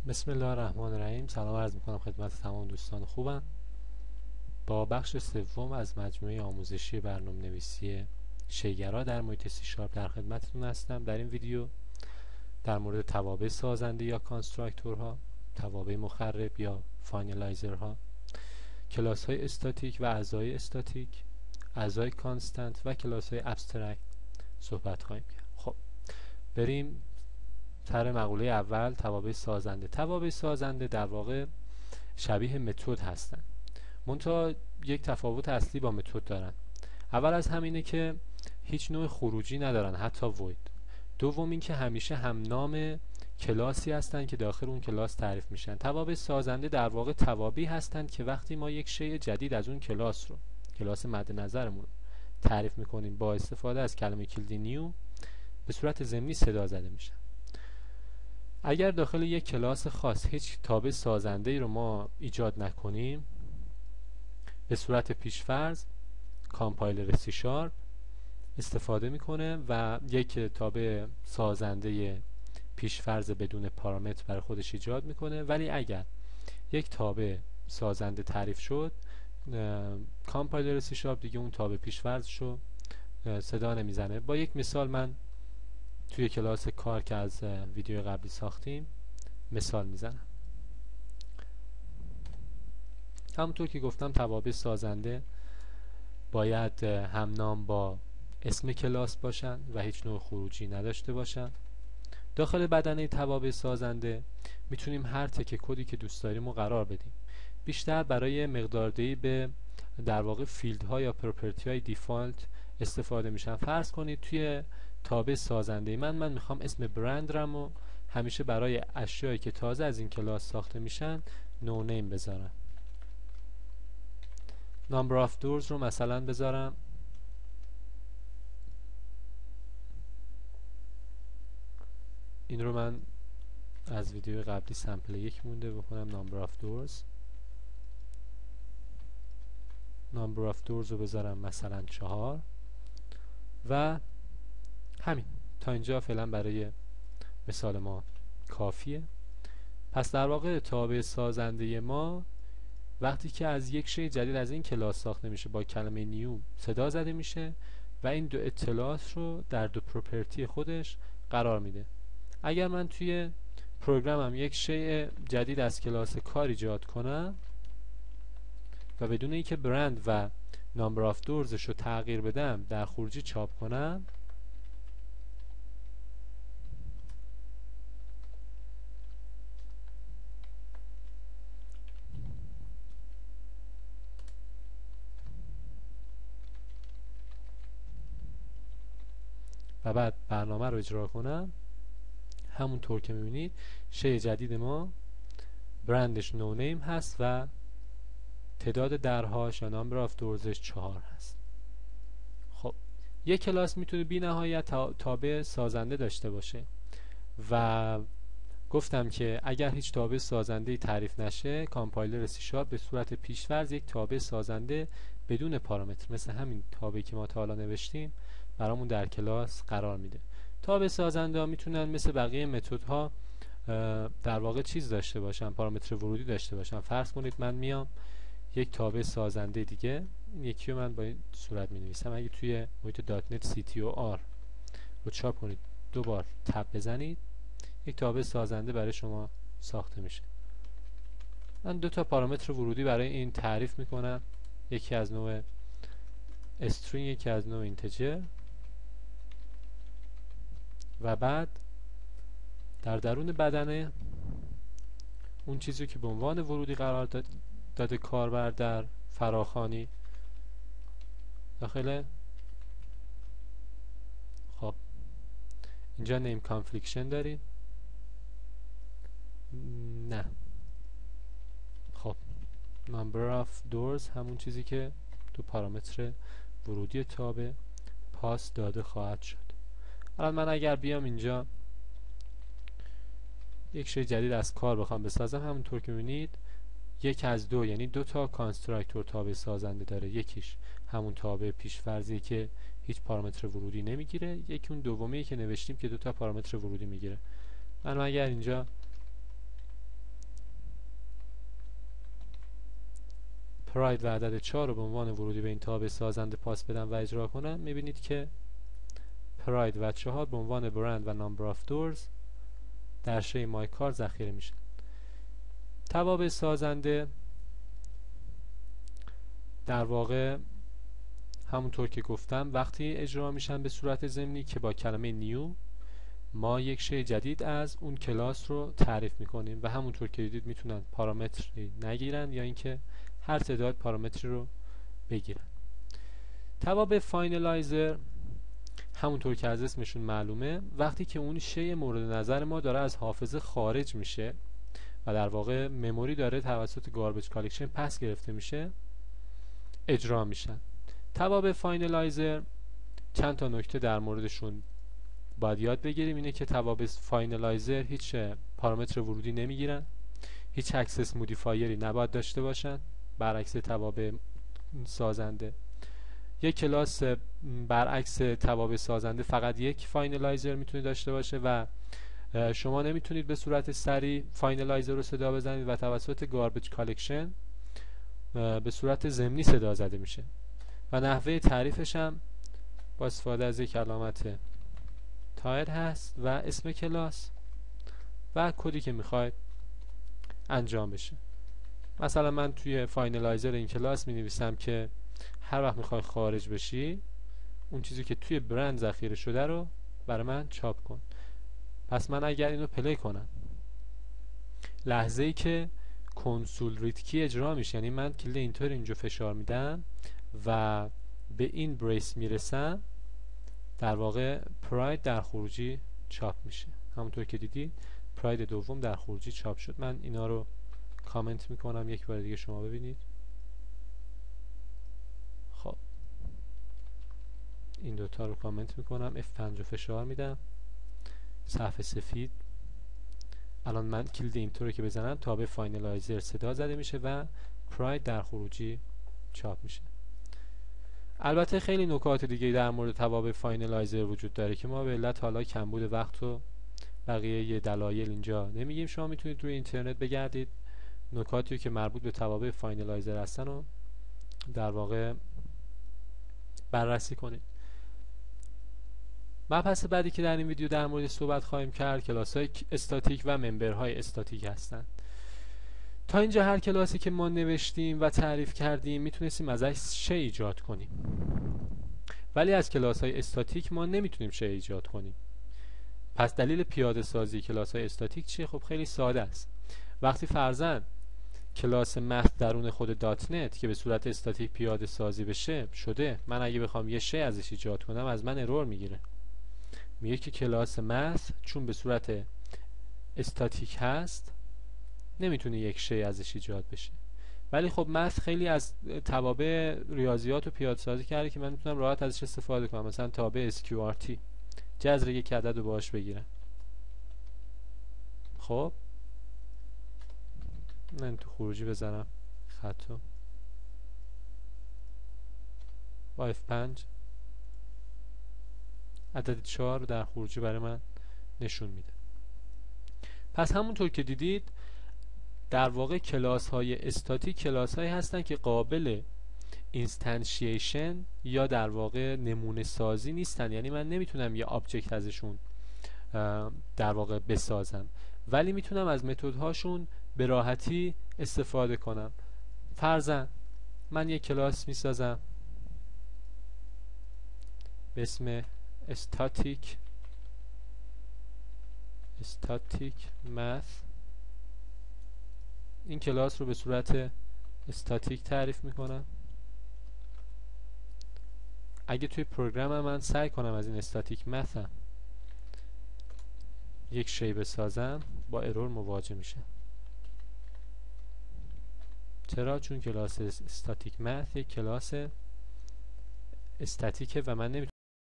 بسم الله الرحمن الرحیم. سلام عرض میکنم خدمت تمام دوستان خوبم. با بخش سوم از مجموعه آموزشی برنامه‌نویسی شیگرا در محیط سی شارپ در خدمتتون هستم. در این ویدیو در مورد توابع سازنده یا کانستراکتورها، توابع مخرب یا فاینالایزرها، کلاس های استاتیک و اعضای استاتیک، اعضای کانستنت و کلاس های ابسترکت صحبت خواهیم کرد. خب بریم سر مقوله اول، توابع سازنده. توابع سازنده در واقع شبیه متد هستن، منتها یک تفاوت اصلی با متد دارن. اول از همینه که هیچ نوع خروجی ندارن، حتی وید. دوم این که همیشه هم نام کلاسی هستن که داخل اون کلاس تعریف میشن. توابع سازنده در واقع توابعی هستن که وقتی ما یک شیء جدید از اون کلاس مد نظرمون تعریف میکنیم، با استفاده از کلمه کلیدی نیو به صورت ضمنی صدا زده میشن. اگر داخل یک کلاس خاص هیچ تابع سازنده ای رو ما ایجاد نکنیم، به صورت پیشفرض کامپایلر سی شارپ استفاده میکنه و یک تابع سازنده پیشفرض بدون پارامتر برای خودش ایجاد میکنه. ولی اگر یک تابع سازنده تعریف شد، کامپایلر سی شارپ دیگه اون تابع پیشفرض رو صدا نمیزنه. با یک مثال من توی کلاس کار که از ویدیو قبلی ساختیم مثال میزنم. همونطور که گفتم توابع سازنده باید همنام با اسم کلاس باشن و هیچ نوع خروجی نداشته باشن. داخل بدنه توابع سازنده میتونیم هر تکه کدی که دوست داریم رو قرار بدیم. بیشتر برای مقداردهی به در واقع فیلدها یا پراپرتی های دیفالت استفاده میشن. فرض کنید توی تابع سازنده من میخوام اسم برند رمو همیشه برای اشیایی که تازه از این کلاس ساخته میشن نو نیم بذارم. نامبر آف دورز رو مثلا بذارم این رو من از ویدیو قبلی سمپل 1 مونده، بکنم نامبر آف دورز. نامبر آف دورز رو بذارم مثلا 4 و همین. تا اینجا فعلا برای مثال ما کافیه. پس در واقع تابع سازنده ما وقتی که از یک شیء جدید از این کلاس ساخته میشه با کلمه نیو صدا زده میشه و این دو اطلاعات رو در دو پروپرتی خودش قرار میده. اگر من توی پروگرامم یک شیء جدید از کلاس کار ایجاد کنم و بدون اینکه برند و نامبر آف دورزش رو تغییر بدم در خروجی چاپ کنم، و بعد برنامه رو اجرا کنم، همونطور که میبینید شیء جدید ما برندش نو نیم هست و تعداد درهاش یا نامبر آف دورزش 4 هست. خب یک کلاس میتونه بی نهایت تابع سازنده داشته باشه و گفتم که اگر هیچ تابع سازنده تعریف نشه، کامپایلر سی شارپ به صورت پیشفرض یک تابع سازنده بدون پارامتر مثل همین تابعی که ما تا حالا نوشتیم برامون در کلاس قرار میده. تابع سازنده ها میتونن مثل بقیه متدها در واقع چیز داشته باشن، پارامتر ورودی داشته باشن. فرض کنید من میام یک تابع سازنده دیگه، این یکی رو من با این صورت می نویسم. اگه توی محیط دات نت CTOR رو چاپ کنید، دوبار تب بزنید، یک تابع سازنده برای شما ساخته میشه. من 2 تا پارامتر ورودی برای این تعریف میکنم، یکی از نوع استرینگ، یکی از نوع اینتجر، و بعد در درون بدنه اون چیزی که به عنوان ورودی قرار داده کاربر در فراخوانی داخل. خب اینجا نیم کانفلیکشن داریم. نه، خب number of doors همون چیزی که تو پارامتر ورودی تابع پاس داده خواهد شد. الان من اگر بیام اینجا یک شیء جدید از کار بخوام بسازم، همونطور که می‌بینید 1 از 2 یعنی 2 تا کانستراکتور تابع سازنده داره. یکیش همون تابع پیشفرضی که هیچ پارامتر ورودی نمیگیره، یکی اون دومی که نوشتیم که 2 تا پارامتر ورودی میگیره. من اگر اینجا پراید و عدد 4 رو به عنوان ورودی به این تابع سازنده پاس بدم و اجرا کنم، میبینید که پراید و 4 به عنوان برند و نامبر آف دورز در شی مای کار ذخیره میشن. توابع سازنده در واقع همونطور که گفتم وقتی اجرا میشن به صورت ضمنی که با کلمه نیو ما یک شی جدید از اون کلاس رو تعریف میکنیم و همونطور که دیدید میتونن پارامتری نگیرن یا اینکه هر تعداد پارامتری رو بگیرن. توابع فاینالایزر همونطور که از اسمشون معلومه وقتی که اون شی مورد نظر ما داره از حافظه خارج میشه و در واقع مموری داره توسط گاربیج کالکشن پس گرفته میشه اجرا میشن. توابع فاینالایزر چند تا نکته در موردشون باید یاد بگیریم. اینه که توابع فاینالایزر هیچ پارامتر ورودی نمیگیرن، هیچ اکسس مودیفایری نباید داشته باشن برعکس توابع سازنده. یک کلاس برعکس توابع سازنده فقط یک فاینالایزر میتونه داشته باشه و شما نمیتونید به صورت سریع فاینالایزر رو صدا بزنید و توسط گاربیج کالکشن به صورت ضمنی صدا زده میشه و نحوه تعریفش هم با استفاده از یک علامت تایر هست و اسم کلاس و کدی که میخواید انجام بشه. مثلا من توی فاینالایزر این کلاس می نویسم که هر وقت میخوای خارج بشی اون چیزی که توی برند ذخیره شده رو برای من چاپ کن. پس من اگر اینو پلی کنم لحظه ای که کنسول رید کی اجرا میشه، یعنی من کلید اینطور اینجا فشار میدم و به این بریس میرسم، در واقع پراید در خروجی چاپ میشه. همونطور که دیدید پراید دوم در خروجی چاپ شد. من اینا رو کامنت میکنم یک بار دیگه شما ببینید. خب این دوتا رو کامنت میکنم، F5 رو فشار میدم، صفحه سفید. الان من کلید اینطور که بزنم تابع فاینالایزر صدا زده میشه و پراید در خروجی چاپ میشه. البته خیلی نکات دیگه در مورد توابع فاینالایزر وجود داره که ما به علت حالا کمبود وقت و بقیه دلایل اینجا نمیگیم. شما میتونید روی اینترنت بگردید نکاتی که مربوط به توابع فاینالایزر هستن رو در واقع بررسی کنید. مبحث بعدی که در این ویدیو در مورد صحبت خواهیم کرد کلاس‌های استاتیک و ممبرهای استاتیک هستند. تا اینجا هر کلاسی که ما نوشتیم و تعریف کردیم میتونستیم ازش شی ایجاد کنیم، ولی از کلاس‌های استاتیک ما نمیتونیم شی ایجاد کنیم. پس دلیل پیاده سازی کلاس‌های استاتیک چیه؟ خب خیلی ساده است. وقتی فرضاً کلاس مث درون خود دات نت که به صورت استاتیک پیاده سازی بشه شده، من اگه بخوام یه شی ازش ایجاد کنم از من ارور میگیره، میگه که کلاس مث چون به صورت استاتیک هست نمیتونه یک شی ازش ایجاد بشه. ولی خب مث خیلی از توابع ریاضیات رو پیاده سازی کرده که من میتونم راحت ازش استفاده کنم. مثلا تابع SQRT جذر یک عدد رو باهاش بگیرم. خب من تو خروجی بذارم خطو با F5 عدد 4 در خروجی برای من نشون میده. پس همونطور که دیدید در واقع کلاس های استاتیک کلاس هایی هستن که قابل اینستنشیشن یا در واقع نمونه سازی نیستن. یعنی من نمیتونم یه آبجکت ازشون در واقع بسازم، ولی میتونم از متدهاشون به راحتی استفاده کنم. فرضاً من یک کلاس میسازم به اسم static math. این کلاس رو به صورت استاتیک تعریف میکنم. اگه توی پروگرام من سعی کنم از این استاتیک مث یک شی بسازم با ارور مواجه میشه. چرا؟ چون کلاس استاتیک مث یک کلاس استاتیکه و من نمیتونم